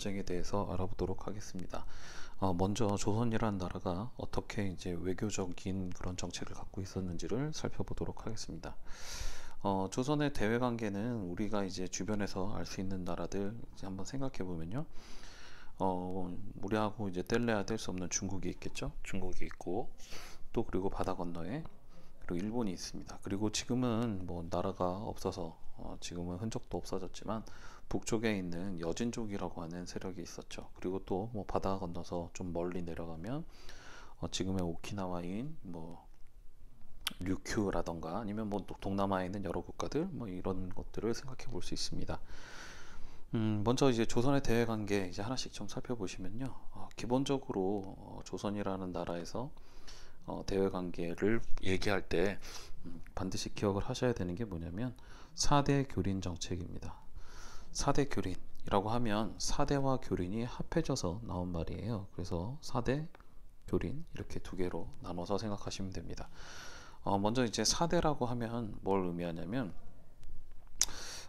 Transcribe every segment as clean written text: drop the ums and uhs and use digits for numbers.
전쟁에 대해서 알아보도록 하겠습니다. 먼저 조선이라는 나라가 어떻게 이제 외교적인 그런 정책을 갖고 있었는지를 살펴보도록 하겠습니다. 조선의 대외 관계는 우리가 이제 주변에서 알 수 있는 나라들 이제 한번 생각해 보면요. 우리하고 이제 뗄래야 뗄 수 없는 중국이 있겠죠. 중국이 있고 또 그리고 바다 건너에 그리고 일본이 있습니다. 그리고 지금은 뭐 나라가 없어서 지금은 흔적도 없어졌지만 북쪽에 있는 여진족이라고 하는 세력이 있었죠. 그리고 또 뭐 바다 건너서 좀 멀리 내려가면 지금의 오키나와인 뭐 류큐라던가 아니면 뭐 동남아에 있는 여러 국가들 뭐 이런 것들을 생각해 볼 수 있습니다. 먼저 이제 조선의 대외 관계 이제 하나씩 좀 살펴보시면요. 기본적으로 조선이라는 나라에서 대외 관계를 얘기할 때 반드시 기억을 하셔야 되는 게 뭐냐면 4대 교린 정책입니다. 4대 교린이라고 하면 4대와 교린이 합해져서 나온 말이에요. 그래서 4대 교린 이렇게 두 개로 나눠서 생각하시면 됩니다. 먼저 이제 4대라고 하면 뭘 의미하냐면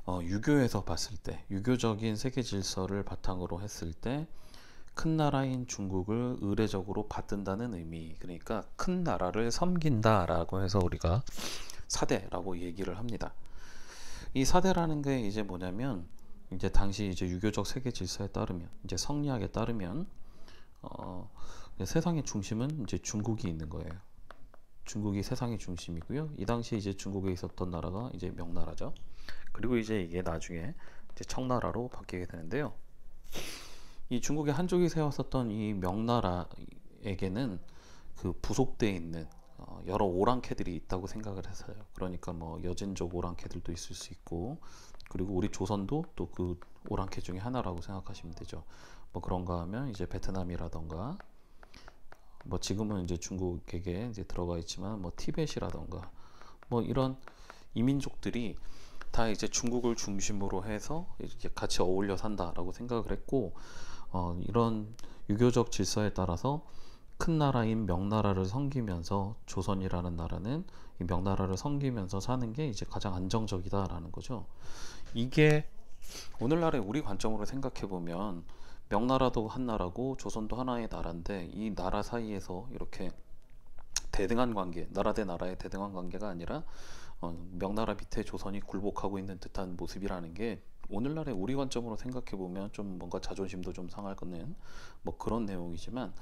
유교에서 봤을 때 유교적인 세계 질서를 바탕으로 했을 때 큰 나라인 중국을 의례적으로 받든다는 의미, 그러니까 큰 나라를 섬긴다라고 해서 우리가 4대라고 얘기를 합니다. 이 4대라는 게 이제 뭐냐면 이제 당시 이제 유교적 세계 질서에 따르면 이제 성리학에 따르면 세상의 중심은 이제 중국이 있는 거예요. 중국이 세상의 중심이고요. 이 당시 이제 중국에 있었던 나라가 이제 명나라죠. 그리고 이제 이게 나중에 이제 청나라로 바뀌게 되는데요. 이 중국의 한족이 세웠었던 이 명나라에게는 그 부속되어 있는 여러 오랑캐들이 있다고 생각을 했어요. 그러니까 뭐 여진족 오랑캐들도 있을 수 있고, 그리고 우리 조선도 또 그 오랑캐 중에 하나라고 생각하시면 되죠. 뭐 그런가 하면 이제 베트남이라던가 뭐 지금은 이제 중국에게 이제 들어가 있지만 뭐 티벳이라던가 뭐 이런 이민족들이 다 이제 중국을 중심으로 해서 이렇게 같이 어울려 산다라고 생각을 했고, 이런 유교적 질서에 따라서 큰 나라인 명나라를 섬기면서 조선이라는 나라는 이 명나라를 섬기면서 사는 게 이제 가장 안정적이다라는 거죠. 이게 오늘날의 우리 관점으로 생각해 보면 명나라도 한 나라고 조선도 하나의 나라인데 이 나라 사이에서 이렇게 대등한 관계, 나라 대 나라의 대등한 관계가 아니라 명나라 밑에 조선이 굴복하고 있는 듯한 모습이라는 게 오늘날의 우리 관점으로 생각해 보면 좀 뭔가 자존심도 좀 상할 거는 뭐 그런 내용이지만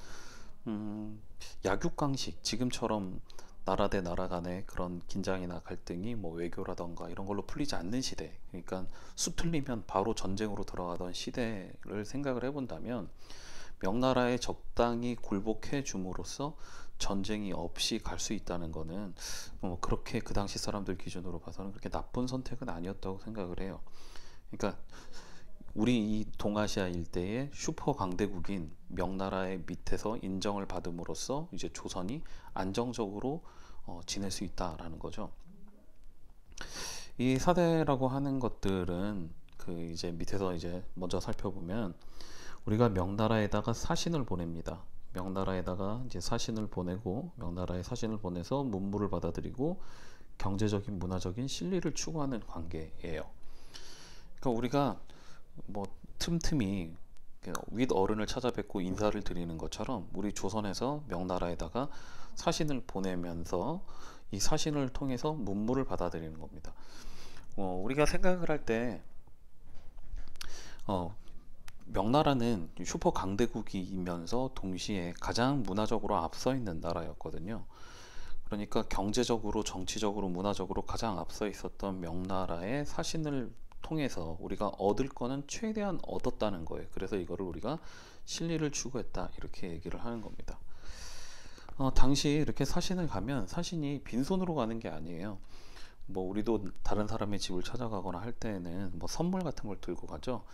약육강식 지금처럼 나라 대 나라 간의 그런 긴장이나 갈등이 뭐 외교라던가 이런 걸로 풀리지 않는 시대, 그러니까 수틀리면 바로 전쟁으로 들어가던 시대를 생각을 해본다면 명나라에 적당히 굴복해 줌으로써 전쟁이 없이 갈 수 있다는 거는 그렇게 그 당시 사람들 기준으로 봐서는 그렇게 나쁜 선택은 아니었다고 생각을 해요. 그러니까 우리 이 동아시아 일대의 슈퍼 강대국인 명나라의 밑에서 인정을 받음으로써 이제 조선이 안정적으로 지낼 수 있다라는 거죠. 이 사대라고 하는 것들은 그 이제 밑에서 이제 먼저 살펴보면 우리가 명나라에다가 사신을 보냅니다. 명나라에다가 이제 사신을 보내고 명나라에 사신을 보내서 문물을 받아들이고 경제적인 문화적인 실리를 추구하는 관계예요. 그러니까 우리가 뭐 틈틈이 윗 어른을 찾아뵙고 인사를 드리는 것처럼 우리 조선에서 명나라에다가 사신을 보내면서 이 사신을 통해서 문물을 받아들이는 겁니다. 우리가 생각을 할 때 명나라는 슈퍼 강대국이면서 동시에 가장 문화적으로 앞서 있는 나라였거든요. 그러니까 경제적으로, 정치적으로, 문화적으로 가장 앞서 있었던 명나라의 사신을 통해서 우리가 얻을 거는 최대한 얻었다는 거예요. 그래서 이거를 우리가 실리를 추구했다 이렇게 얘기를 하는 겁니다. 당시 이렇게 사신을 가면 사신이 빈손으로 가는 게 아니에요. 뭐 우리도 다른 사람의 집을 찾아가거나 할 때는 뭐 선물 같은 걸 들고 가죠.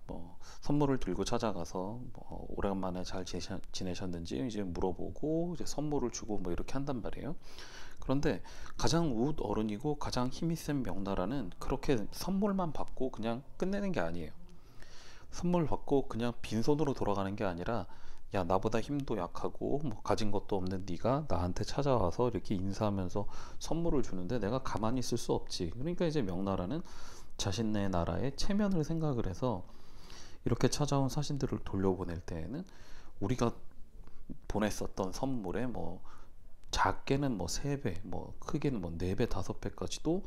뭐 선물을 들고 찾아가서 뭐 오랜만에 잘 지내셨는지 이제 물어보고 이제 선물을 주고 뭐 이렇게 한단 말이에요. 그런데 가장 윗 어른이고 가장 힘이 센 명나라는 그렇게 선물만 받고 그냥 끝내는 게 아니에요. 선물 받고 그냥 빈손으로 돌아가는 게 아니라 야, 나보다 힘도 약하고 뭐 가진 것도 없는 네가 나한테 찾아와서 이렇게 인사하면서 선물을 주는데 내가 가만히 있을 수 없지. 그러니까 이제 명나라는 자신네 나라의 체면을 생각을 해서 이렇게 찾아온 사신들을 돌려보낼 때에는 우리가 보냈었던 선물에 뭐 작게는 뭐 3배, 뭐 크게는 뭐 4배, 5배까지도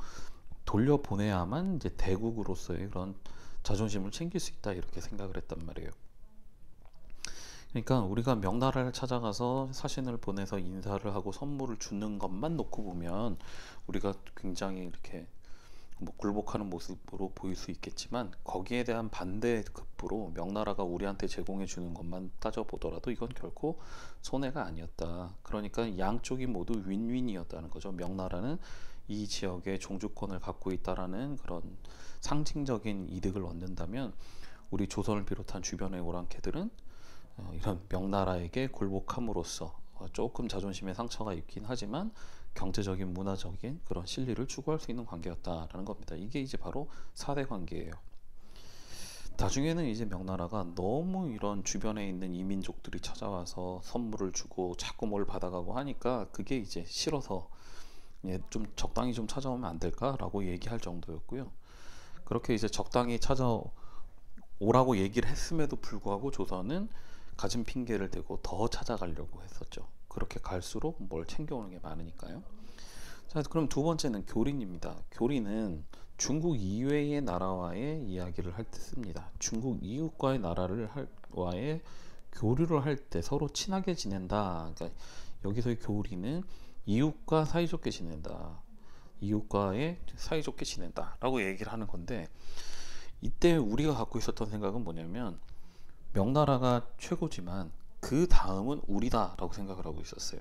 돌려보내야만 이제 대국으로서의 그런 자존심을 챙길 수 있다, 이렇게 생각을 했단 말이에요. 그러니까 우리가 명나라를 찾아가서 사신을 보내서 인사를 하고 선물을 주는 것만 놓고 보면 우리가 굉장히 이렇게 뭐 굴복하는 모습으로 보일 수 있겠지만, 거기에 대한 반대급부로 명나라가 우리한테 제공해 주는 것만 따져보더라도 이건 결코 손해가 아니었다. 그러니까 양쪽이 모두 윈윈이었다는 거죠. 명나라는 이 지역의 종주권을 갖고 있다라는 그런 상징적인 이득을 얻는다면, 우리 조선을 비롯한 주변의 오랑캐들은 이런 명나라에게 굴복함으로써 조금 자존심에 상처가 있긴 하지만 경제적인, 문화적인 그런 실리를 추구할 수 있는 관계였다라는 겁니다. 이게 이제 바로 4대 관계예요. 나중에는 이제 명나라가 너무 이런 주변에 있는 이민족들이 찾아와서 선물을 주고 자꾸 뭘 받아가고 하니까 그게 이제 싫어서 좀 적당히 좀 찾아오면 안 될까라고 얘기할 정도였고요. 그렇게 이제 적당히 찾아오라고 얘기를 했음에도 불구하고 조선은 가진 핑계를 대고 더 찾아가려고 했었죠. 그렇게 갈수록 뭘 챙겨오는 게 많으니까요. 자, 그럼 두 번째는 교린입니다. 교린은 중국 이외의 나라와의 이야기를 할 때 씁니다. 중국 이웃과의 와의 교류를 할 때 서로 친하게 지낸다. 그러니까 여기서의 교린은 이웃과 사이좋게 지낸다. 이웃과의 사이좋게 지낸다라고 얘기를 하는 건데, 이때 우리가 갖고 있었던 생각은 뭐냐면 명나라가 최고지만 그 다음은 우리다라고 생각을 하고 있었어요.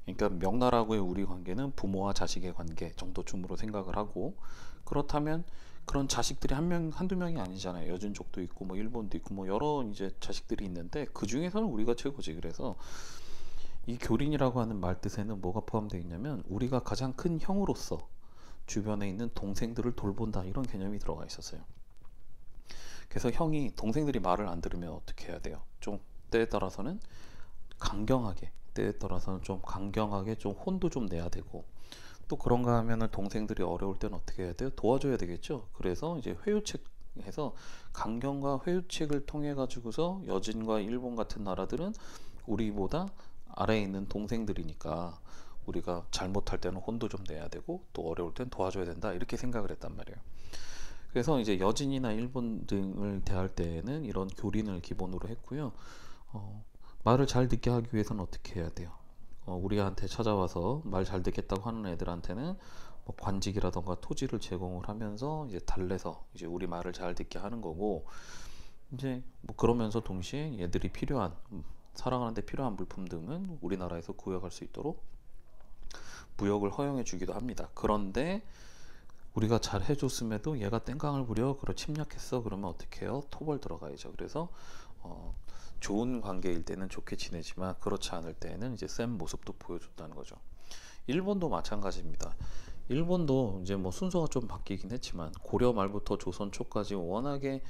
그러니까 명나라하고의 우리 관계는 부모와 자식의 관계 정도쯤으로 생각을 하고, 그렇다면 그런 자식들이 한두 명이 아니잖아요. 여진족도 있고 뭐 일본도 있고 뭐 여러 이제 자식들이 있는데 그 중에서는 우리가 최고지. 그래서 이 교린이라고 하는 말 뜻에는 뭐가 포함되어 있냐면 우리가 가장 큰 형으로서 주변에 있는 동생들을 돌본다, 이런 개념이 들어가 있었어요. 그래서 형이 동생들이 말을 안 들으면 어떻게 해야 돼요? 좀 때에 따라서는 강경하게, 때에 따라서는 좀 강경하게 좀 혼도 좀 내야 되고, 또 그런가 하면은 동생들이 어려울 때는 어떻게 해야 돼요? 도와줘야 되겠죠. 그래서 이제 회유책해서 강경과 회유책을 통해 가지고서 여진과 일본 같은 나라들은 우리보다 아래에 있는 동생들이니까 우리가 잘못할 때는 혼도 좀 내야 되고 또 어려울 땐 도와줘야 된다, 이렇게 생각을 했단 말이에요. 그래서 이제 여진이나 일본 등을 대할 때에는 이런 교린을 기본으로 했고요. 말을 잘 듣게 하기 위해서는 어떻게 해야 돼요? 우리한테 찾아와서 말 잘 듣겠다고 하는 애들한테는 뭐 관직이라던가 토지를 제공을 하면서 이제 달래서 이제 우리 말을 잘 듣게 하는 거고, 이제 뭐 그러면서 동시에 얘들이 필요한 살아가는데 필요한 물품 등은 우리나라에서 구역할 수 있도록 무역을 허용해 주기도 합니다. 그런데 우리가 잘 해줬음에도 얘가 땡깡을 부려, 침략했어, 그러면 어떻게 해요? 토벌 들어가야죠. 그래서 좋은 관계일 때는 좋게 지내지만 그렇지 않을 때는 이제 센 모습도 보여줬다는 거죠. 일본도 마찬가지입니다. 일본도 이제 뭐 순서가 좀 바뀌긴 했지만 고려 말부터 조선 초까지 워낙에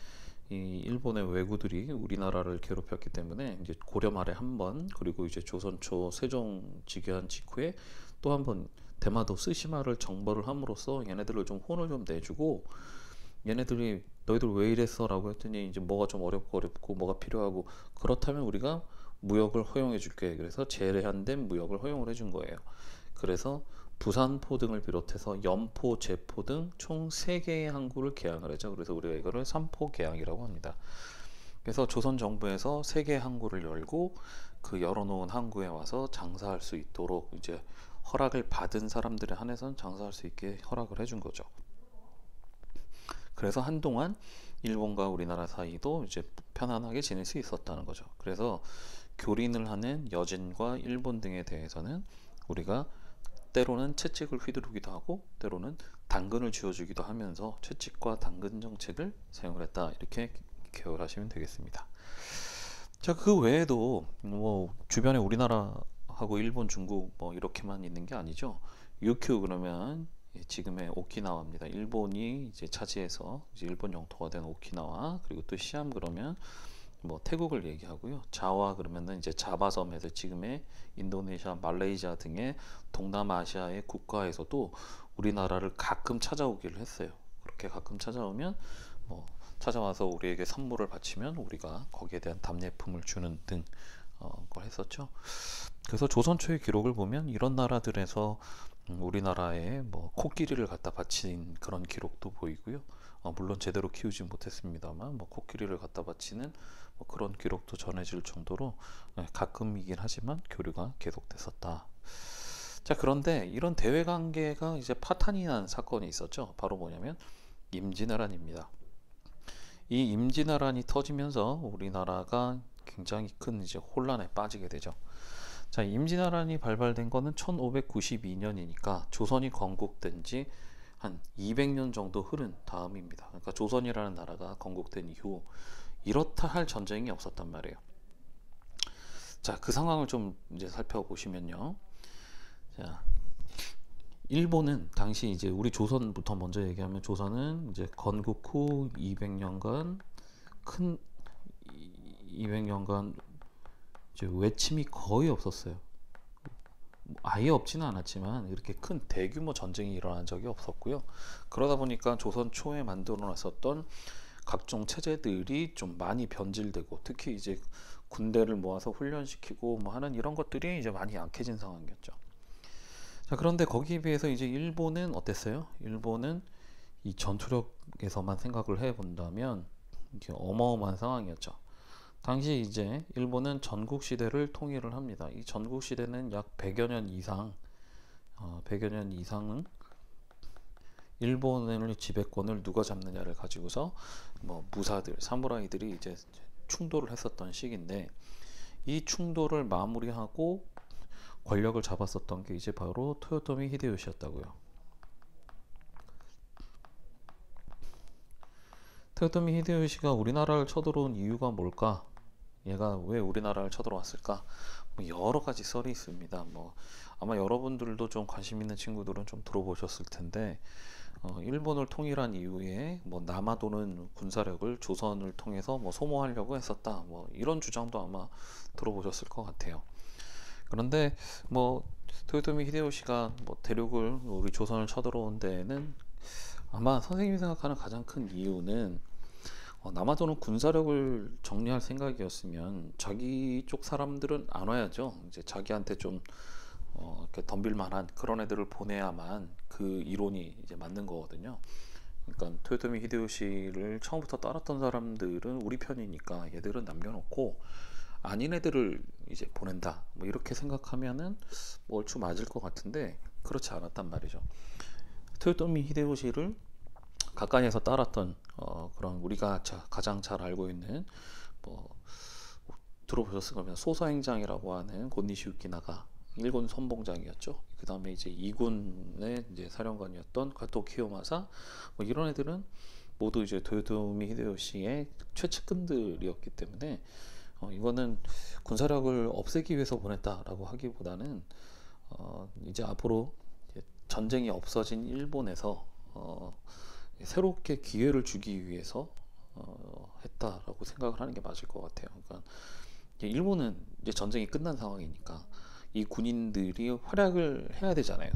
이 일본의 왜구들이 우리나라를 괴롭혔기 때문에 이제 고려 말에 한 번, 그리고 이제 조선 초 세종 즉위한 직후에 또 한 번 대마도 스시마를 정벌을 함으로써 얘네들을 좀 혼을 좀 내주고, 얘네들이 너희들 왜 이랬어? 라고 했더니 이제 뭐가 좀 어렵고 뭐가 필요하고, 그렇다면 우리가 무역을 허용해 줄게. 그래서 제한된 무역을 허용을 해준 거예요. 그래서 부산포 등을 비롯해서 연포, 제포 등 총 3개의 항구를 개항을 하죠. 그래서 우리가 이거를 삼포 개항이라고 합니다. 그래서 조선 정부에서 3개의 항구를 열고 그 열어놓은 항구에 와서 장사할 수 있도록 이제 허락을 받은 사람들에 한해서는 장사할 수 있게 허락을 해준 거죠. 그래서 한동안 일본과 우리나라 사이도 이제 편안하게 지낼 수 있었다는 거죠. 그래서 교린을 하는 여진과 일본 등에 대해서는 우리가 때로는 채찍을 휘두르기도 하고 때로는 당근을 쥐어주기도 하면서 채찍과 당근 정책을 사용을 했다, 이렇게 기억을 하시면 되겠습니다. 자, 그 외에도 뭐 주변에 우리나라하고 일본, 중국 뭐 이렇게만 있는 게 아니죠. 유큐 그러면 지금의 오키나와입니다. 일본이 이제 차지해서 이제 일본 영토가 된 오키나와, 그리고 또 시암 그러면 뭐 태국을 얘기하고요. 자와 그러면은 이제 자바섬에서 지금의 인도네시아, 말레이시아 등의 동남아시아의 국가에서도 우리나라를 가끔 찾아오기를 했어요. 그렇게 가끔 찾아오면 뭐 찾아와서 우리에게 선물을 바치면 우리가 거기에 대한 답례품을 주는 등 걸 했었죠. 그래서 조선 초의 기록을 보면 이런 나라들에서 우리나라에 뭐 코끼리를 갖다 바친 그런 기록도 보이고요. 물론 제대로 키우지 못했습니다만 뭐 코끼리를 갖다 바치는 뭐 그런 기록도 전해질 정도로 가끔이긴 하지만 교류가 계속됐었다. 자, 그런데 이런 대외 관계가 이제 파탄이 난 사건이 있었죠. 바로 뭐냐면 임진왜란입니다. 이 임진왜란이 터지면서 우리나라가 굉장히 큰 이제 혼란에 빠지게 되죠. 자, 임진왜란이 발발된 거는 1592년이니까 조선이 건국된 지 한 200년 정도 흐른 다음입니다. 그러니까 조선이라는 나라가 건국된 이후 이렇다 할 전쟁이 없었단 말이에요. 자, 그 상황을 좀 이제 살펴보시면요. 자, 일본은 당시 이제 우리 조선부터 먼저 얘기하면 조선은 이제 건국 후 200년간 큰 200년간 이제 외침이 거의 없었어요. 아예 없지는 않았지만 이렇게 큰 대규모 전쟁이 일어난 적이 없었고요. 그러다 보니까 조선 초에 만들어 놨었던 각종 체제들이 좀 많이 변질되고 특히 이제 군대를 모아서 훈련시키고 뭐 하는 이런 것들이 이제 많이 약해진 상황이었죠. 자, 그런데 거기에 비해서 이제 일본은 어땠어요? 일본은 이 전투력에서만 생각을 해 본다면 이게 어마어마한 상황이었죠. 당시 이제 일본은 전국 시대를 통일을 합니다. 이 전국 시대는 약 100여 년 이상, 100여 년 이상은 일본의 지배권을 누가 잡느냐를 가지고서 뭐 무사들, 사무라이들이 이제 충돌을 했었던 시기인데 이 충돌을 마무리하고 권력을 잡았었던 게 이제 바로 토요토미 히데요시였다고요. 토요토미 히데요시가 우리나라를 쳐들어온 이유가 뭘까? 얘가 왜 우리나라를 쳐들어왔을까? 뭐 여러 가지 썰이 있습니다. 뭐 아마 여러분들도 좀 관심 있는 친구들은 좀 들어보셨을 텐데 일본을 통일한 이후에 뭐 남아도는 군사력을 조선을 통해서 뭐 소모하려고 했었다. 뭐 이런 주장도 아마 들어보셨을 것 같아요. 그런데 뭐 토요토미 히데요시가 뭐 대륙을 우리 조선을 쳐들어온 데에는 아마 선생님이 생각하는 가장 큰 이유는 남아도는 군사력을 정리할 생각이었으면 자기 쪽 사람들은 안 와야죠. 이제 자기한테 좀 이렇게 덤빌 만한 그런 애들을 보내야만 그 이론이 이제 맞는 거거든요. 그러니까 토요토미 히데요시를 처음부터 따랐던 사람들은 우리 편이니까 얘들은 남겨놓고 아닌 애들을 이제 보낸다. 뭐 이렇게 생각하면은 뭐 얼추 맞을 것 같은데 그렇지 않았단 말이죠. 토요토미 히데요시를 가까이에서 따랐던 그런 우리가 가장 잘 알고 있는 뭐 들어보셨을 거면 소서행장이라고 하는 곤니시 유키나가 일본 선봉장이었죠. 그 다음에 이제 2군의 이제 사령관이었던 가토 키요마사 뭐 이런 애들은 모두 이제 토요토미 히데요시의 최측근들이었기 때문에 이거는 군사력을 없애기 위해서 보냈다라고 하기보다는 이제 앞으로 이제 전쟁이 없어진 일본에서 새롭게 기회를 주기 위해서 했다라고 생각을 하는 게 맞을 것 같아요. 그러니까 일본은 이제 전쟁이 끝난 상황이니까 이 군인들이 활약을 해야 되잖아요.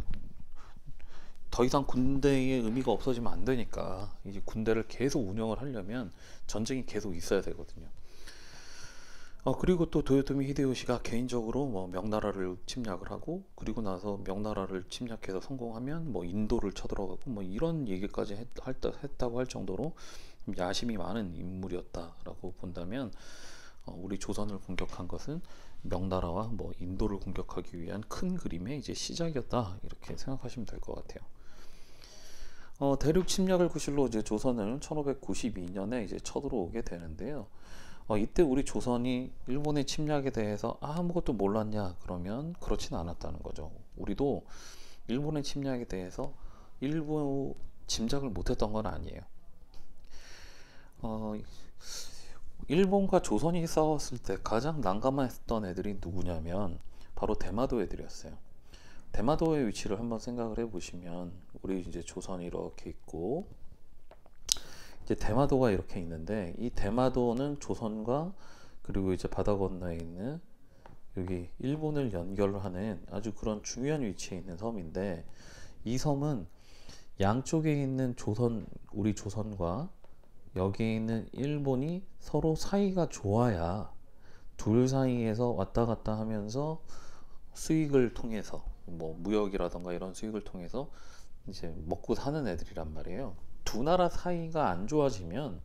더 이상 군대의 의미가 없어지면 안 되니까 이제 군대를 계속 운영을 하려면 전쟁이 계속 있어야 되거든요. 그리고 또 도요토미 히데요시가 개인적으로 뭐 명나라를 침략을 하고 그리고 나서 명나라를 침략해서 성공하면 뭐 인도를 쳐들어가고 뭐 이런 얘기까지 했다고 할 정도로 야심이 많은 인물이었다라고 본다면 우리 조선을 공격한 것은 명나라와 뭐 인도를 공격하기 위한 큰 그림의 이제 시작이었다 이렇게 생각하시면 될 것 같아요. 대륙 침략을 구실로 이제 조선을 1592년에 이제 쳐들어오게 되는데요. 이때 우리 조선이 일본의 침략에 대해서 아무것도 몰랐냐 그러면 그렇진 않았다는 거죠. 우리도 일본의 침략에 대해서 일부 짐작을 못했던 건 아니에요. 일본과 조선이 싸웠을 때 가장 난감했던 애들이 누구냐면 바로 대마도 애들이었어요. 대마도의 위치를 한번 생각을 해보시면 우리 이제 조선이 이렇게 있고 이제 대마도가 이렇게 있는데 이 대마도는 조선과 그리고 이제 바다 건너에 있는 여기 일본을 연결하는 아주 그런 중요한 위치에 있는 섬인데 이 섬은 양쪽에 있는 우리 조선과 여기 있는 일본이 서로 사이가 좋아야 둘 사이에서 왔다 갔다 하면서 수익을 통해서 뭐 무역이라던가 이런 수익을 통해서 이제 먹고 사는 애들이란 말이에요. 두 나라 사이가 안 좋아지면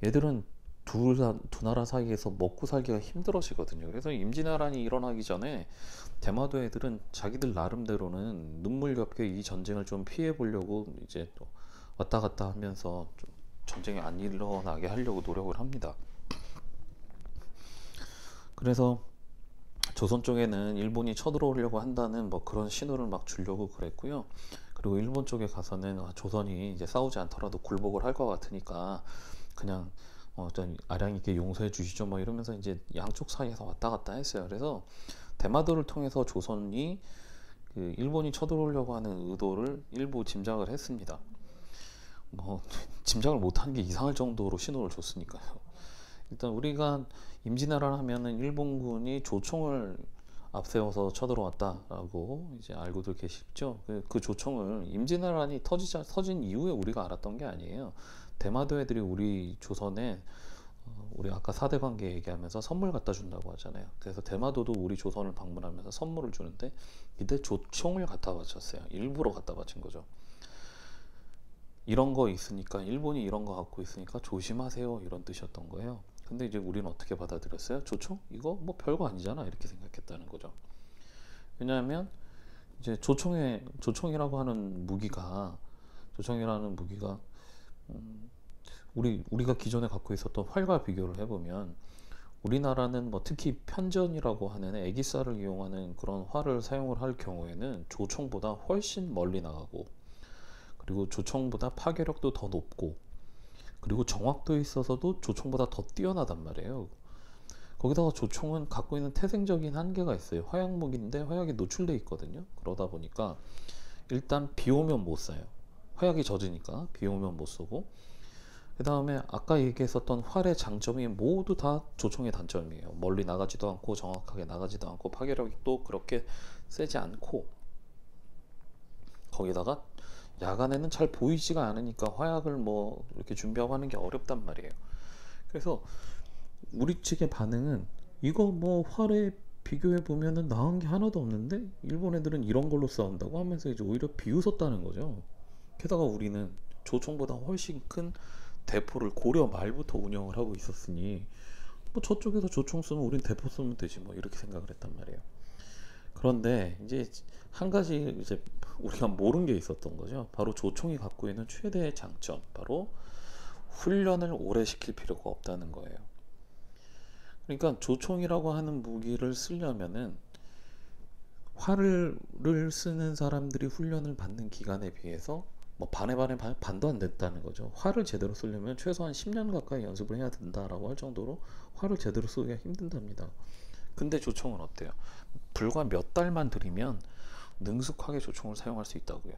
얘들은 두 나라 사이에서 먹고 살기가 힘들어지거든요. 그래서 임진왜란이 일어나기 전에 대마도 애들은 자기들 나름대로는 눈물겹게 이 전쟁을 좀 피해 보려고 이제 또 왔다 갔다 하면서 좀 전쟁이 안 일어나게 하려고 노력을 합니다. 그래서 조선 쪽에는 일본이 쳐들어오려고 한다는 뭐 그런 신호를 막 주려고 그랬고요. 그리고 일본 쪽에 가서는 조선이 이제 싸우지 않더라도 굴복을 할 것 같으니까 그냥 좀 아량 있게 용서해 주시죠 뭐 이러면서 이제 양쪽 사이에서 왔다 갔다 했어요. 그래서 대마도를 통해서 조선이 그 일본이 쳐들어오려고 하는 의도를 일부 짐작을 했습니다. 뭐 짐작을 못하는 게 이상할 정도로 신호를 줬으니까요. 일단 우리가 임진왜란 하면은 일본군이 조총을 앞세워서 쳐들어왔다라고 이제 알고들 계시죠. 그 조총을 임진왜란이 터진 이후에 우리가 알았던 게 아니에요. 대마도 애들이 우리 조선에 우리 아까 4대 관계 얘기하면서 선물 갖다 준다고 하잖아요. 그래서 대마도도 우리 조선을 방문하면서 선물을 주는데 이때 조총을 갖다 바쳤어요. 일부러 갖다 바친 거죠. 이런 거 있으니까 일본이 이런 거 갖고 있으니까 조심하세요 이런 뜻이었던 거예요. 근데 이제 우리는 어떻게 받아들였어요? 조총? 이거 뭐 별거 아니잖아 이렇게 생각했다는 거죠. 왜냐하면 이제 조총이라고 하는 무기가 우리가 기존에 갖고 있었던 활과 비교를 해보면 우리나라는 뭐 특히 편전이라고 하는 애기살을 이용하는 그런 활을 사용을 할 경우에는 조총보다 훨씬 멀리 나가고 그리고 조총보다 파괴력도 더 높고 그리고 정확도에 있어서도 조총보다 더 뛰어나단 말이에요. 거기다가 조총은 갖고 있는 태생적인 한계가 있어요. 화약무기인데 화약이 노출돼 있거든요. 그러다 보니까 일단 비 오면 못 쏴요. 화약이 젖으니까 비 오면 못 쏘고 그 다음에 아까 얘기했었던 활의 장점이 모두 다 조총의 단점이에요. 멀리 나가지도 않고 정확하게 나가지도 않고 파괴력이 또 그렇게 세지 않고 거기다가 야간에는 잘 보이지가 않으니까 화약을 뭐 이렇게 준비하고 하는 게 어렵단 말이에요. 그래서 우리 측의 반응은 이거 뭐 활에 비교해 보면은 나은 게 하나도 없는데 일본 애들은 이런 걸로 싸운다고 하면서 이제 오히려 비웃었다는 거죠. 게다가 우리는 조총보다 훨씬 큰 대포를 고려 말부터 운영을 하고 있었으니 뭐 저쪽에서 조총 쓰면 우린 대포 쓰면 되지 뭐 이렇게 생각을 했단 말이에요. 그런데 이제 한 가지 이제 우리가 모르는 게 있었던 거죠. 바로 조총이 갖고 있는 최대의 장점, 바로 훈련을 오래 시킬 필요가 없다는 거예요. 그러니까 조총이라고 하는 무기를 쓰려면은 활을 쓰는 사람들이 훈련을 받는 기간에 비해서 뭐 반도 안 됐다는 거죠. 활을 제대로 쓰려면 최소한 10년 가까이 연습을 해야 된다라고 할 정도로 활을 제대로 쓰기가 힘든답니다. 근데 조총은 어때요? 불과 몇 달만 들이면 능숙하게 조총을 사용할 수 있다고요.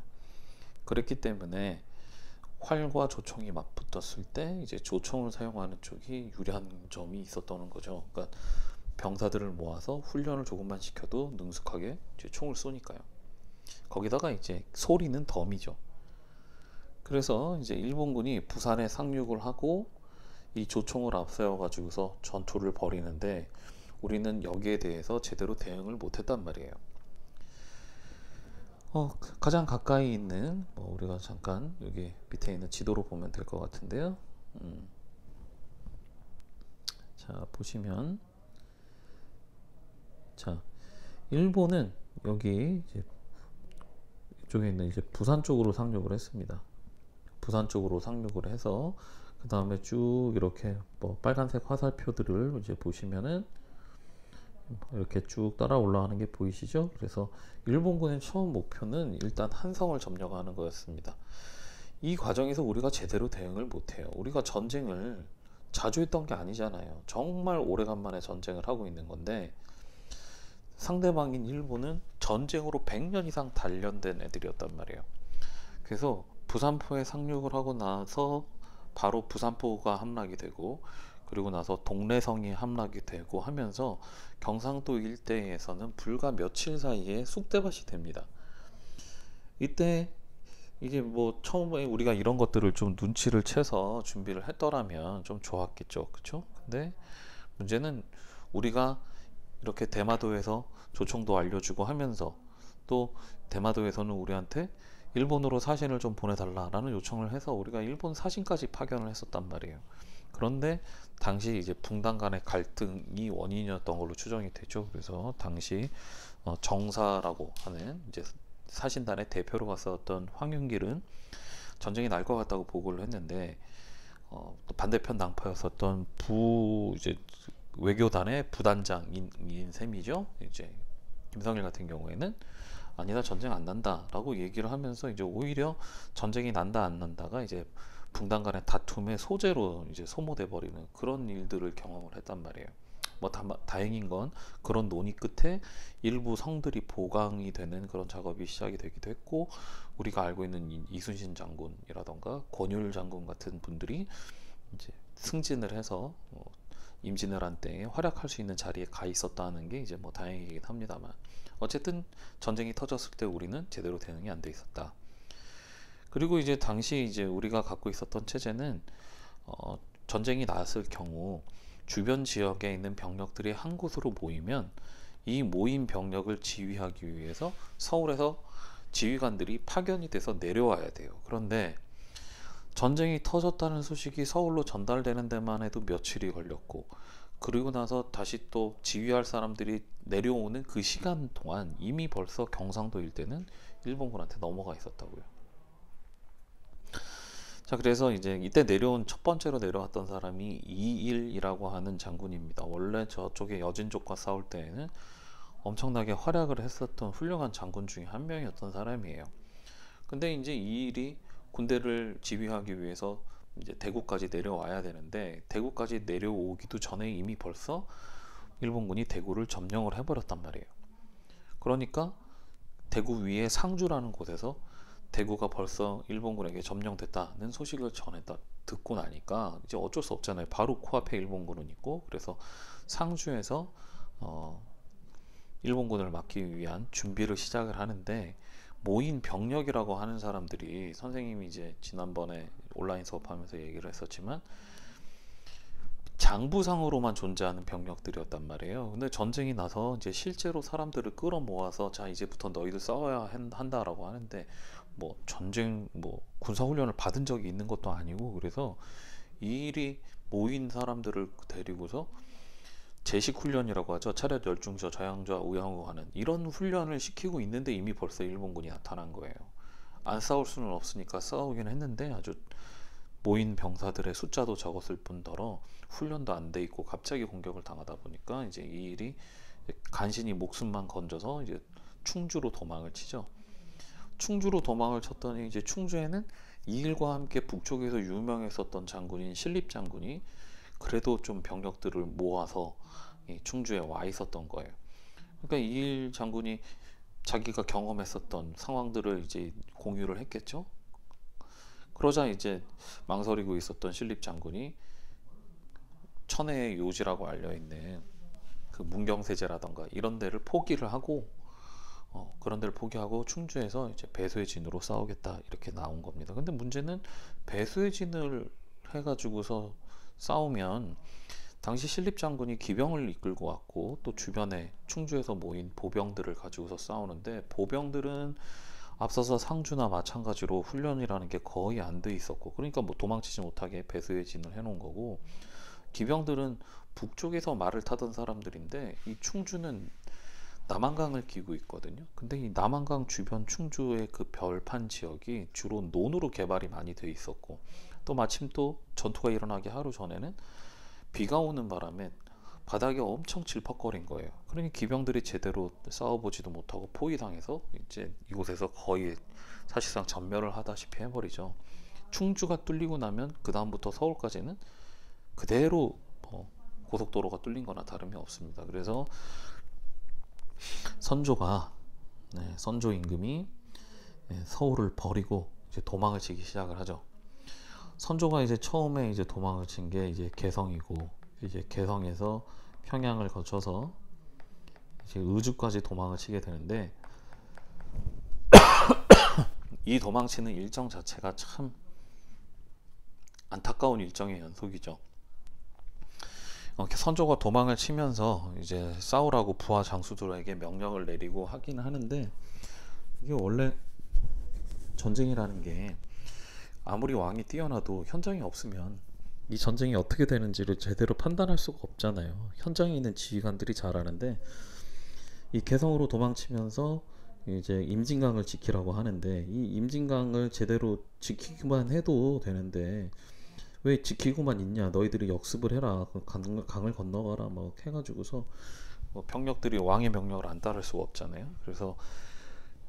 그랬기 때문에 활과 조총이 막 붙었을 때 이제 조총을 사용하는 쪽이 유리한 점이 있었다는 거죠. 그러니까 병사들을 모아서 훈련을 조금만 시켜도 능숙하게 이제 총을 쏘니까요. 거기다가 이제 소리는 덤이죠. 그래서 이제 일본군이 부산에 상륙을 하고 이 조총을 앞세워 가지고서 전투를 벌이는데 우리는 여기에 대해서 제대로 대응을 못했단 말이에요. 가장 가까이 있는 우리가 잠깐 여기 밑에 있는 지도로 보면 될 것 같은데요. 자 보시면 자 일본은 여기 이제 이쪽에 있는 이제 부산 쪽으로 상륙을 했습니다. 부산 쪽으로 상륙을 해서 그 다음에 쭉 이렇게 뭐 빨간색 화살표들을 이제 보시면은 이렇게 쭉 따라 올라가는 게 보이시죠? 그래서 일본군의 처음 목표는 일단 한성을 점령하는 거였습니다. 이 과정에서 우리가 제대로 대응을 못해요. 우리가 전쟁을 자주 했던 게 아니잖아요. 정말 오래간만에 전쟁을 하고 있는 건데 상대방인 일본은 전쟁으로 100년 이상 단련된 애들이었단 말이에요. 그래서 부산포에 상륙을 하고 나서 바로 부산포가 함락이 되고 그리고 나서 동래성이 함락이 되고 하면서 경상도 일대에서는 불과 며칠 사이에 쑥대밭이 됩니다. 이때 이제 뭐 처음에 우리가 이런 것들을 좀 눈치를 채서 준비를 했더라면 좀 좋았겠죠, 그쵸? 근데 문제는 우리가 이렇게 대마도에서 조총도 알려주고 하면서 또 대마도에서는 우리한테 일본으로 사신을 좀 보내달라라는 요청을 해서 우리가 일본 사신까지 파견을 했었단 말이에요. 그런데 당시 이제 붕당 간의 갈등이 원인이었던 걸로 추정이 되죠. 그래서 당시 정사라고 하는 이제 사신단의 대표로 갔었던 황윤길은 전쟁이 날 것 같다고 보고를 했는데 또 반대편 당파였었던 이제 외교단의 부단장인 셈이죠. 이제 김성일 같은 경우에는 아니다, 전쟁 안 난다라고 얘기를 하면서 이제 오히려 전쟁이 난다 안 난다가 이제 붕당 간의 다툼의 소재로 이제 소모돼 버리는 그런 일들을 경험을 했단 말이에요. 뭐 다행인 건 그런 논의 끝에 일부 성들이 보강이 되는 그런 작업이 시작이 되기도 했고, 우리가 알고 있는 이순신 장군이라던가 권율 장군 같은 분들이 이제 승진을 해서 임진왜란 한 때에 활약할 수 있는 자리에 가 있었다는 게 이제 뭐 다행이긴 합니다만, 어쨌든 전쟁이 터졌을 때 우리는 제대로 대응이 안 돼 있었다. 그리고 이제 당시 이제 우리가 갖고 있었던 체제는 전쟁이 났을 경우 주변 지역에 있는 병력들이 한 곳으로 모이면 이 모인 병력을 지휘하기 위해서 서울에서 지휘관들이 파견이 돼서 내려와야 돼요. 그런데 전쟁이 터졌다는 소식이 서울로 전달되는 데만 해도 며칠이 걸렸고, 그리고 나서 다시 또 지휘할 사람들이 내려오는 그 시간 동안 이미 벌써 경상도 일대는 일본군한테 넘어가 있었다고요. 자, 그래서 이제 이때 첫 번째로 내려왔던 사람이 이일이라고 하는 장군입니다. 원래 저쪽에 여진족과 싸울 때에는 엄청나게 활약을 했었던 훌륭한 장군 중에 한 명이었던 사람이에요. 근데 이제 이일이 군대를 지휘하기 위해서 이제 대구까지 내려와야 되는데, 대구까지 내려오기도 전에 이미 벌써 일본군이 대구를 점령을 해버렸단 말이에요. 그러니까 대구 위에 상주라는 곳에서 대구가 벌써 일본군에게 점령됐다는 소식을 듣고 나니까 이제 어쩔 수 없잖아요. 바로 코앞에 일본군은 있고, 그래서 상주에서 일본군을 막기 위한 준비를 시작을 하는데, 모인 병력이라고 하는 사람들이, 선생님이 이제 지난번에 온라인 수업하면서 얘기를 했었지만 장부상으로만 존재하는 병력들이었단 말이에요. 근데 전쟁이 나서 이제 실제로 사람들을 끌어모아서 자, 이제부터 너희들 싸워야 한다라고 하는데, 뭐 전쟁 뭐 군사훈련을 받은 적이 있는 것도 아니고, 그래서 이 일이 모인 사람들을 데리고서 제식 훈련이라고 하죠. 차렷 열중저 좌양좌 우양우 하는 이런 훈련을 시키고 있는데 이미 벌써 일본군이 나타난 거예요. 안 싸울 수는 없으니까 싸우긴 했는데 아주 모인 병사들의 숫자도 적었을 뿐더러 훈련도 안 돼 있고 갑자기 공격을 당하다 보니까 이제 이 일이 간신히 목숨만 건져서 이제 충주로 도망을 치죠. 충주로 도망을 쳤더니 이제 충주에는 이 일과 함께 북쪽에서 유명했었던 장군인 신립 장군이 그래도 좀 병력들을 모아서 충주에 와 있었던 거예요. 그러니까 이일 장군이 자기가 경험했었던 상황들을 이제 공유를 했겠죠. 그러자 이제 망설이고 있었던 신립 장군이 천혜의 요지라고 알려 있는 그 문경세제라던가 이런 데를 포기를 하고 그런 데를 포기하고 충주에서 이제 배수의 진으로 싸우겠다 이렇게 나온 겁니다. 근데 문제는 배수의 진을 해가지고서 싸우면 당시 신립 장군이 기병을 이끌고 왔고 또 주변에 충주에서 모인 보병들을 가지고서 싸우는데, 보병들은 앞서서 상주나 마찬가지로 훈련이라는 게 거의 안 돼 있었고, 그러니까 뭐 도망치지 못하게 배수의 진을 해놓은 거고, 기병들은 북쪽에서 말을 타던 사람들인데 이 충주는 남한강을 끼고 있거든요. 근데 이 남한강 주변 충주의 그 별판 지역이 주로 논으로 개발이 많이 돼 있었고, 또 마침 또 전투가 일어나기 하루 전에는 비가 오는 바람에 바닥이 엄청 질퍽거린 거예요. 그러니 기병들이 제대로 싸워보지도 못하고 포위당해서 이제 이곳에서 거의 사실상 전멸을 하다시피 해버리죠. 충주가 뚫리고 나면 그 다음부터 서울까지는 그대로 고속도로가 뚫린 거나 다름이 없습니다. 그래서 선조 임금이 서울을 버리고 이제 도망을 치기 시작을 하죠. 선조가 이제 처음에 이제 도망을 친 게 이제 개성이고, 이제 개성에서 평양을 거쳐서 이제 의주까지 도망을 치게 되는데, 이 도망치는 일정 자체가 참 안타까운 일정의 연속이죠. 이렇게 선조가 도망을 치면서 이제 싸우라고 부하 장수들에게 명령을 내리고 하긴 하는데, 이게 원래 전쟁이라는 게 아무리 왕이 뛰어나도 현장에 없으면 이 전쟁이 어떻게 되는지를 제대로 판단할 수가 없잖아요. 현장에 있는 지휘관들이 잘 아는데, 이 개성으로 도망치면서 이제 임진강을 지키라고 하는데, 이 임진강을 제대로 지키기만 해도 되는데 왜 지키고만 있냐, 너희들이 역습을 해라, 강을 건너가라 뭐 해가지고서 병력들이 왕의 명령을 안 따를 수가 없잖아요. 그래서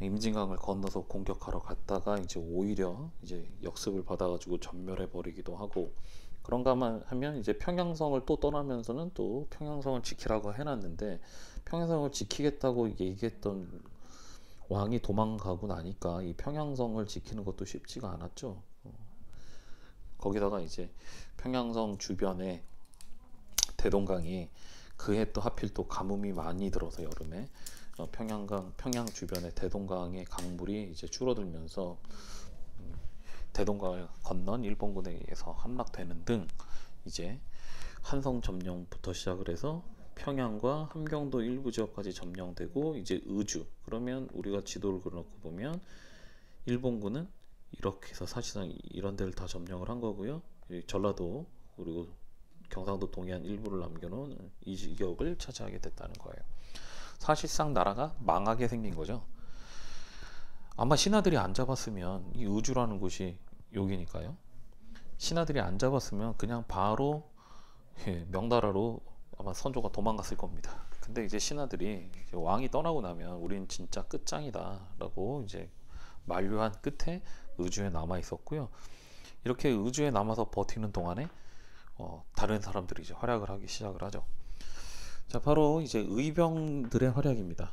임진강을 건너서 공격하러 갔다가 이제 오히려 이제 역습을 받아가지고 전멸해 버리기도 하고, 그런가만 하면 이제 평양성을 또 떠나면서는 또 평양성을 지키라고 해놨는데, 평양성을 지키겠다고 얘기했던 왕이 도망가고 나니까 이 평양성을 지키는 것도 쉽지가 않았죠. 거기다가 이제 평양성 주변에 대동강이 그해 또 하필 또 가뭄이 많이 들어서 여름에 평양 주변의 대동강의 강물이 이제 줄어들면서 대동강을 건넌 일본군에 의해서 함락되는 등, 이제 한성 점령부터 시작을 해서 평양과 함경도 일부 지역까지 점령되고, 이제 의주, 그러면 우리가 지도를 그려놓고 보면 일본군은 이렇게 해서 사실상 이런 데를 다 점령을 한 거고요. 전라도 그리고 경상도 동해안 일부를 남겨놓은 이 지역을 차지하게 됐다는 거예요. 사실상 나라가 망하게 생긴 거죠. 아마 신하들이 안 잡았으면, 이 의주라는 곳이 여기니까요, 신하들이 안 잡았으면 그냥 바로 명나라로 아마 선조가 도망갔을 겁니다. 근데 이제 신하들이 이제 왕이 떠나고 나면 우린 진짜 끝장이다 라고 이제 만류한 끝에 의주에 남아 있었고요. 이렇게 의주에 남아서 버티는 동안에 다른 사람들이 이제 활약을 하기 시작을 하죠. 자, 바로 이제 의병들의 활약입니다.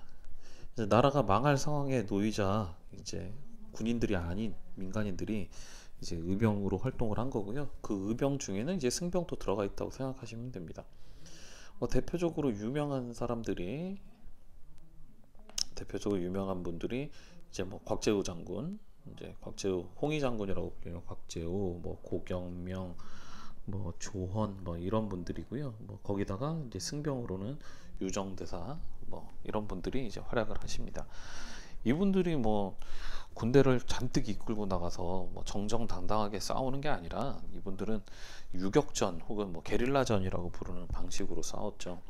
이제 나라가 망할 상황에 놓이자 이제 군인들이 아닌 민간인들이 이제 의병으로 활동을 한 거고요. 그 의병 중에는 이제 승병도 들어가 있다고 생각하시면 됩니다. 대표적으로 유명한 분들이 이제 뭐 곽재우 장군, 이제 곽재우, 홍위 장군이라고 불리는 곽재우, 뭐 고경명, 뭐 조헌, 뭐 이런 분들이고요. 뭐 거기다가 이제 승병으로는 유정대사, 뭐 이런 분들이 이제 활약을 하십니다. 이분들이 뭐 군대를 잔뜩 이끌고 나가서 뭐 정정당당하게 싸우는 게 아니라, 이분들은 유격전 혹은 뭐 게릴라전이라고 부르는 방식으로 싸웠죠.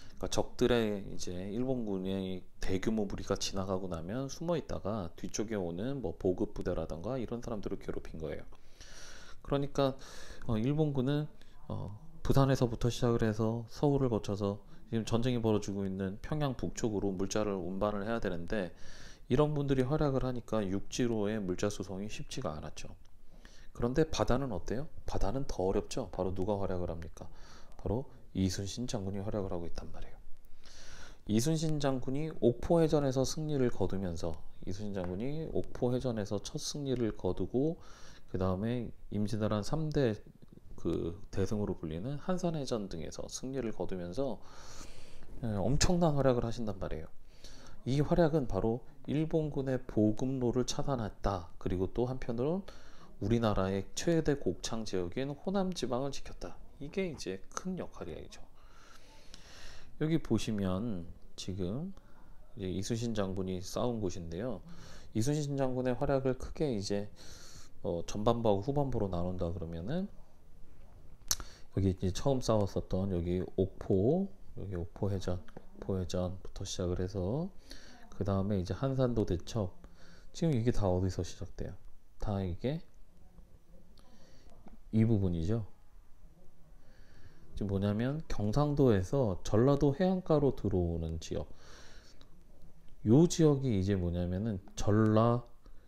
그러니까 적들의 이제 일본군의 대규모 무리가 지나가고 나면 숨어 있다가 뒤쪽에 오는 뭐 보급 부대라던가 이런 사람들을 괴롭힌 거예요. 그러니까 일본군은 부산에서부터 시작을 해서 서울을 거쳐서 지금 전쟁이 벌어지고 있는 평양 북쪽으로 물자를 운반을 해야 되는데, 이런 분들이 활약을 하니까 육지로의 물자 수송이 쉽지가 않았죠. 그런데 바다는 어때요? 바다는 더 어렵죠. 바로 누가 활약을 합니까? 바로 이순신 장군이 활약을 하고 있단 말이에요. 이순신 장군이 옥포해전에서 승리를 거두면서, 이순신 장군이 옥포해전에서 첫 승리를 거두고, 그 다음에 임진왜란 3대 그 대승으로 불리는 한산해전 등에서 승리를 거두면서 엄청난 활약을 하신단 말이에요. 이 활약은 바로 일본군의 보급로를 차단했다. 그리고 또 한편으로 우리나라의 최대 곡창 지역인 호남 지방을 지켰다. 이게 이제 큰 역할이죠. 여기 보시면 지금 이제 이순신 장군이 싸운 곳인데요. 이순신 장군의 활약을 크게 이제 전반부하고 후반부로 나눈다 그러면은, 여기 이제 처음 싸웠었던 여기 여기 옥포해전부터 시작을 해서, 그 다음에 이제 한산도 대첩, 지금 이게 다 어디서 시작돼요? 다 이게 이 부분이죠. 지금 뭐냐면 경상도에서 전라도 해안가로 들어오는 지역, 요 지역이 이제 뭐냐면은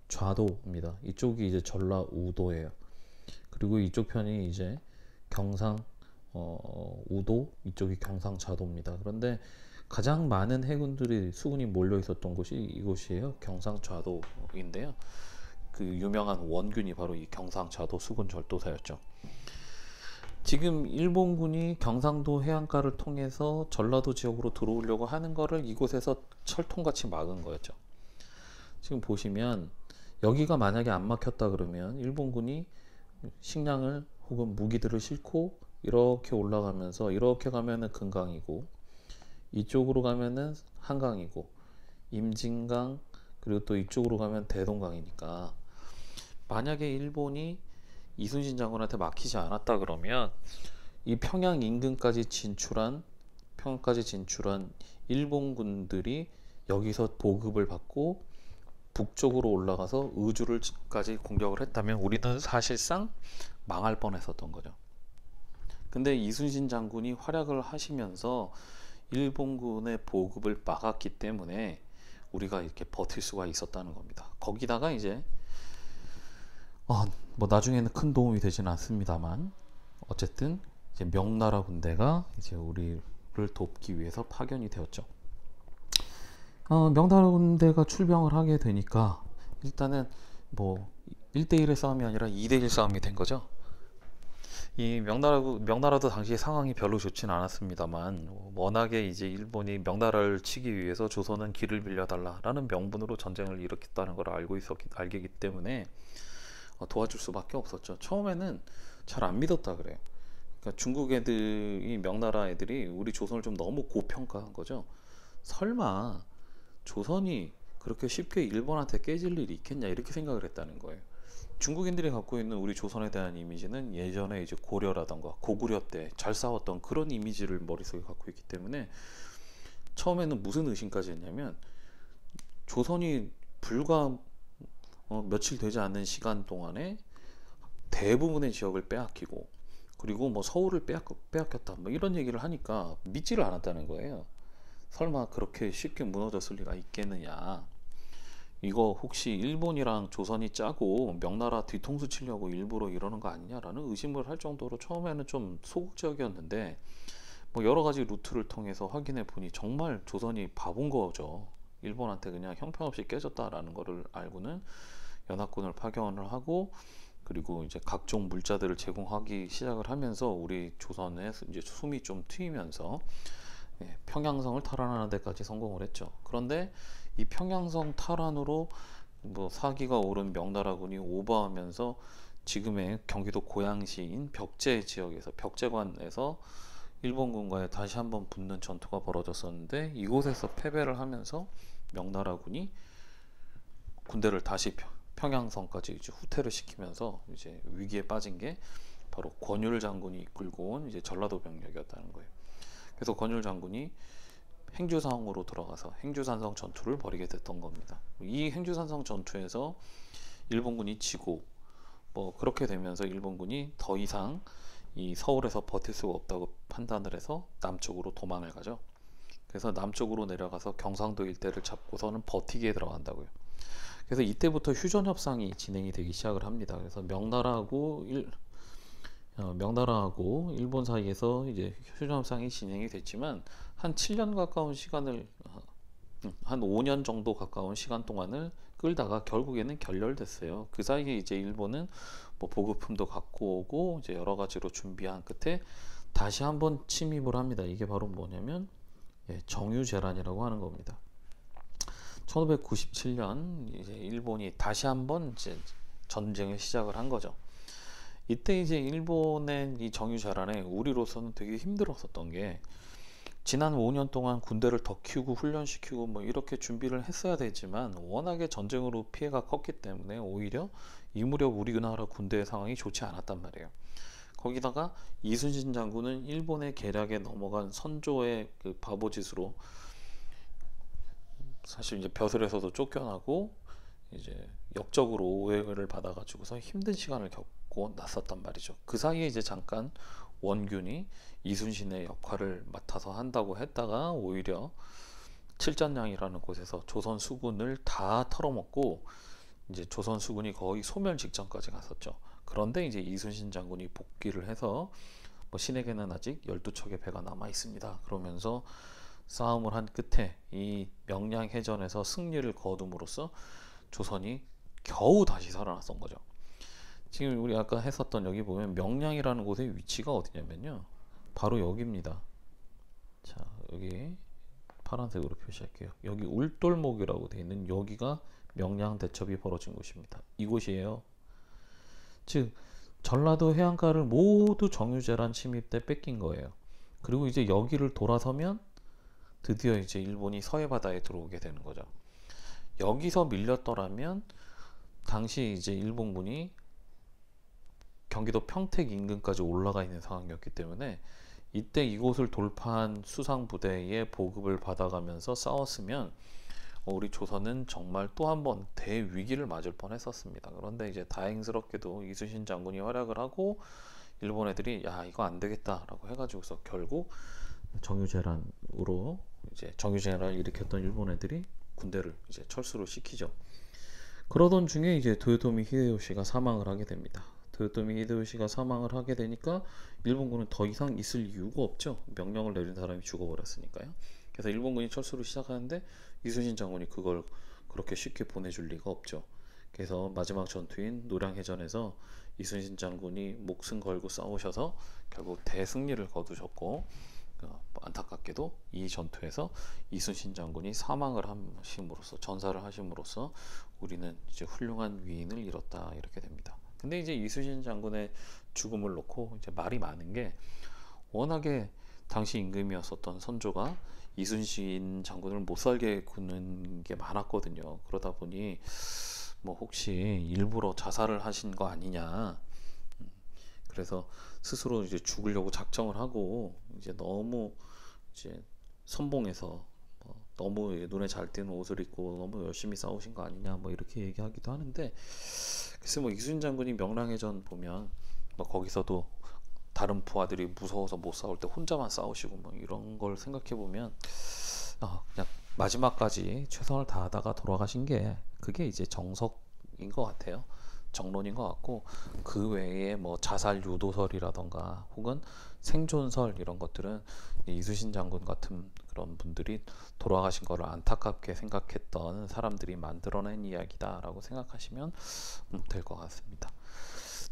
전라좌도입니다. 이쪽이 이제 전라우도예요. 그리고 이쪽 편이 이제 경상 우도, 이쪽이 경상좌도입니다. 그런데 가장 많은 해군들이 수군이 몰려 있었던 곳이 이곳이에요. 경상좌도인데요. 그 유명한 원균이 바로 이 경상좌도 수군 절도사였죠. 지금 일본군이 경상도 해안가를 통해서 전라도 지역으로 들어오려고 하는 거를 이곳에서 철통같이 막은 거였죠. 지금 보시면 여기가 만약에 안 막혔다 그러면 일본군이 식량을 혹은 무기들을 싣고 이렇게 올라가면서 이렇게 가면은 금강이고 이쪽으로 가면은 한강이고 임진강 그리고 또 이쪽으로 가면 대동강이니까 만약에 일본이 이순신 장군한테 막히지 않았다 그러면 이 평양까지 진출한 일본군들이 여기서 보급을 받고 북쪽으로 올라가서 의주를까지 공격을 했다면 우리는 사실상 망할 뻔했었던 거죠. 근데 이순신 장군이 활약을 하시면서 일본군의 보급을 막았기 때문에 우리가 이렇게 버틸 수가 있었다는 겁니다. 거기다가 이제 뭐 나중에는 큰 도움이 되지는 않습니다만 어쨌든 이제 명나라 군대가 이제 우리를 돕기 위해서 파견이 되었죠. 명나라 군대가 출병을 하게 되니까 일단은 뭐 1대1의 싸움이 아니라 2대1 싸움이 된 거죠. 이 명나라도 당시 상황이 별로 좋지는 않았습니다만 워낙에 이제 일본이 명나라를 치기 위해서 조선은 길을 빌려달라라는 명분으로 전쟁을 일으켰다는 걸 알기 때문에 도와줄 수밖에 없었죠. 처음에는 잘 안 믿었다 그래요. 그러니까 중국 애들이 명나라 애들이 우리 조선을 좀 너무 고평가한 거죠. 설마 조선이 그렇게 쉽게 일본한테 깨질 일이 있겠냐 이렇게 생각을 했다는 거예요. 중국인들이 갖고 있는 우리 조선에 대한 이미지는 예전에 이제 고려라던가 고구려 때 잘 싸웠던 그런 이미지를 머릿속에 갖고 있기 때문에 처음에는 무슨 의심까지 했냐면 조선이 불과 며칠 되지 않는 시간 동안에 대부분의 지역을 빼앗기고 그리고 뭐 서울을 빼앗겼다 뭐 이런 얘기를 하니까 믿지를 않았다는 거예요. 설마 그렇게 쉽게 무너졌을 리가 있겠느냐. 이거 혹시 일본이랑 조선이 짜고 명나라 뒤통수 치려고 일부러 이러는 거 아니냐라는 의심을 할 정도로 처음에는 좀 소극적이었는데 뭐 여러 가지 루트를 통해서 확인해 보니 정말 조선이 바본 거죠. 일본한테 그냥 형편없이 깨졌다라는 거를 알고는 연합군을 파견을 하고 그리고 이제 각종 물자들을 제공하기 시작을 하면서 우리 조선의 이제 숨이 좀 트이면서 평양성을 탈환하는 데까지 성공을 했죠. 그런데 이 평양성 탈환으로 뭐 사기가 오른 명나라군이 오버하면서 지금의 경기도 고양시인 벽제 지역에서 벽제관에서 일본군과의 다시 한번 붙는 전투가 벌어졌었는데 이곳에서 패배를 하면서 명나라군이 군대를 다시 평양성까지 이제 후퇴를 시키면서 이제 위기에 빠진 게 바로 권율 장군이 이끌고 온 이제 전라도 병력이었다는 거예요. 그래서 권율 장군이 행주상으로 들어가서 행주산성 전투를 벌이게 됐던 겁니다. 이 행주산성 전투에서 일본군이 지고 뭐 그렇게 되면서 일본군이 더 이상 이 서울에서 버틸 수가 없다고 판단을 해서 남쪽으로 도망을 가죠. 그래서 남쪽으로 내려가서 경상도 일대를 잡고서는 버티기에 들어간다고요. 그래서 이때부터 휴전협상이 진행이 되기 시작을 합니다. 그래서 명나라하고 일본 사이에서 이제 휴전협상이 진행이 됐지만 한 7년 가까운 시간을 한 5년 정도 가까운 시간 동안을 끌다가 결국에는 결렬됐어요. 그 사이에 이제 일본은 뭐 보급품도 갖고 오고 이제 여러 가지로 준비한 끝에 다시 한번 침입을 합니다. 이게 바로 뭐냐면 정유재란이라고 하는 겁니다. 1597년 이제 일본이 다시 한번 이제 전쟁을 시작을 한 거죠. 이때 이제 일본의 이 정유재란에 우리로서는 되게 힘들었었던 게 지난 5년 동안 군대를 더 키우고 훈련시키고 뭐 이렇게 준비를 했어야 되지만 워낙에 전쟁으로 피해가 컸기 때문에 오히려 이 무렵 우리나라 군대의 상황이 좋지 않았단 말이에요. 거기다가 이순신 장군은 일본의 계략에 넘어간 선조의 그 바보짓으로 사실 이제 벼슬에서도 쫓겨나고 이제 역적으로 오해를 받아가지고서 힘든 시간을 겪고 났었단 말이죠. 그 사이에 이제 잠깐 원균이 이순신의 역할을 맡아서 한다고 했다가 오히려 칠전량이라는 곳에서 조선 수군을 다 털어먹고 이제 조선 수군이 거의 소멸 직전까지 갔었죠. 그런데 이제 이순신 장군이 복귀를 해서 뭐 신에게는 아직 12척의 배가 남아 있습니다. 그러면서 싸움을 한 끝에 이 명량해전에서 승리를 거둠으로써 조선이 겨우 다시 살아났던 거죠. 지금 우리 아까 했었던 여기 보면 명량이라는 곳의 위치가 어디냐면요. 바로 여기입니다. 자, 여기 파란색으로 표시할게요. 여기 울돌목이라고 되어 있는 여기가 명량 대첩이 벌어진 곳입니다. 이곳이에요. 즉 전라도 해안가를 모두 정유재란 침입 때 뺏긴 거예요. 그리고 이제 여기를 돌아서면 드디어 이제 일본이 서해 바다에 들어오게 되는 거죠. 여기서 밀렸더라면 당시 이제 일본군이 경기도 평택 인근까지 올라가 있는 상황이었기 때문에 이때 이곳을 돌파한 수상부대의 보급을 받아가면서 싸웠으면 우리 조선은 정말 또 한 번 대위기를 맞을 뻔했었습니다. 그런데 이제 다행스럽게도 이순신 장군이 활약을 하고 일본 애들이 야 이거 안 되겠다라고 해가지고서 결국 정유재란으로 이제 정유재란을 일으켰던 일본 애들이 군대를 이제 철수를 시키죠. 그러던 중에 이제 도요토미 히데요시가 사망을 하게 됩니다. 도요토미 히데요시가 사망을 하게 되니까 일본군은 더 이상 있을 이유가 없죠. 명령을 내린 사람이 죽어버렸으니까요. 그래서 일본군이 철수를 시작하는데 이순신 장군이 그걸 그렇게 쉽게 보내줄 리가 없죠. 그래서 마지막 전투인 노량해전에서 이순신 장군이 목숨 걸고 싸우셔서 결국 대승리를 거두셨고 안타깝게도 이 전투에서 이순신 장군이 사망을 하심으로써 전사를 하심으로써 우리는 이제 훌륭한 위인을 잃었다 이렇게 됩니다. 근데 이제 이순신 장군의 죽음을 놓고 이제 말이 많은 게 워낙에 당시 임금이었었던 선조가 이순신 장군을 못 살게 구는 게 많았거든요. 그러다 보니 뭐 혹시 일부러 자살을 하신 거 아니냐. 그래서 스스로 이제 죽으려고 작정을 하고 이제 너무 이제 선봉에서 너무 눈에 잘 띄는 옷을 입고 너무 열심히 싸우신 거 아니냐 뭐 이렇게 얘기하기도 하는데 글쎄 뭐 이순신 장군이 명량해전 보면 뭐 거기서도 다른 부하들이 무서워서 못 싸울 때 혼자만 싸우시고 뭐 이런 걸 생각해 보면 그냥 마지막까지 최선을 다하다가 돌아가신 게 그게 이제 정석인 것 같아요. 정론인 것 같고 그 외에 뭐 자살 유도설이라던가 혹은 생존설 이런 것들은 이순신 장군 같은 그런 분들이 돌아가신 거를 안타깝게 생각했던 사람들이 만들어낸 이야기다라고 생각하시면 될 것 같습니다.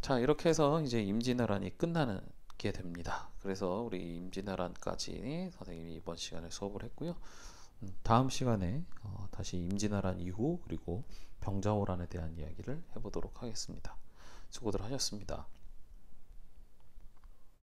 자 이렇게 해서 이제 임진왜란이 끝나게 됩니다. 그래서 우리 임진왜란까지 선생님이 이번 시간에 수업을 했고요. 다음 시간에 다시 임진왜란 이후 그리고 병자호란에 대한 이야기를 해보도록 하겠습니다. 수고들 하셨습니다.